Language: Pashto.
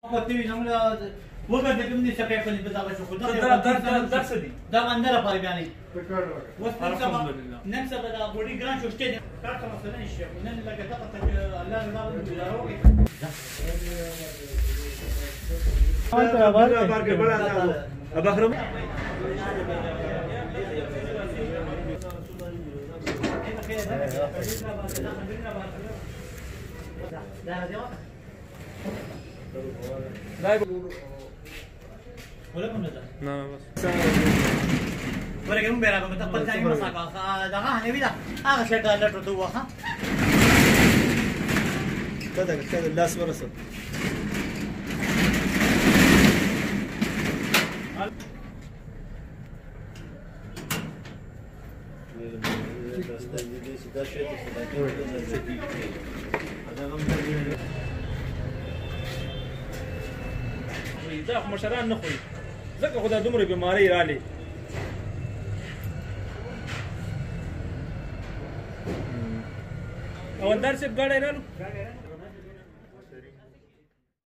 قلتلي جمله وقت بدي شكاية كنت بدي اشوف درس دي ده عندنا طالب يعني الحمد لله ننسى بدا بودي جران شو اشتري كارت مثلا الشيء ونن لقى تقطع الله ولا من هذا؟ نعم بس ولا كم بيرا بتقبل ثاني مساق ده ها نبي ده شيء قال له تو ها كذا الناس ورثوا دا خو مشران نه خوري ځکه خو دا دومره بیمارۍ راغلې او اندر صاحب ګاډی رالو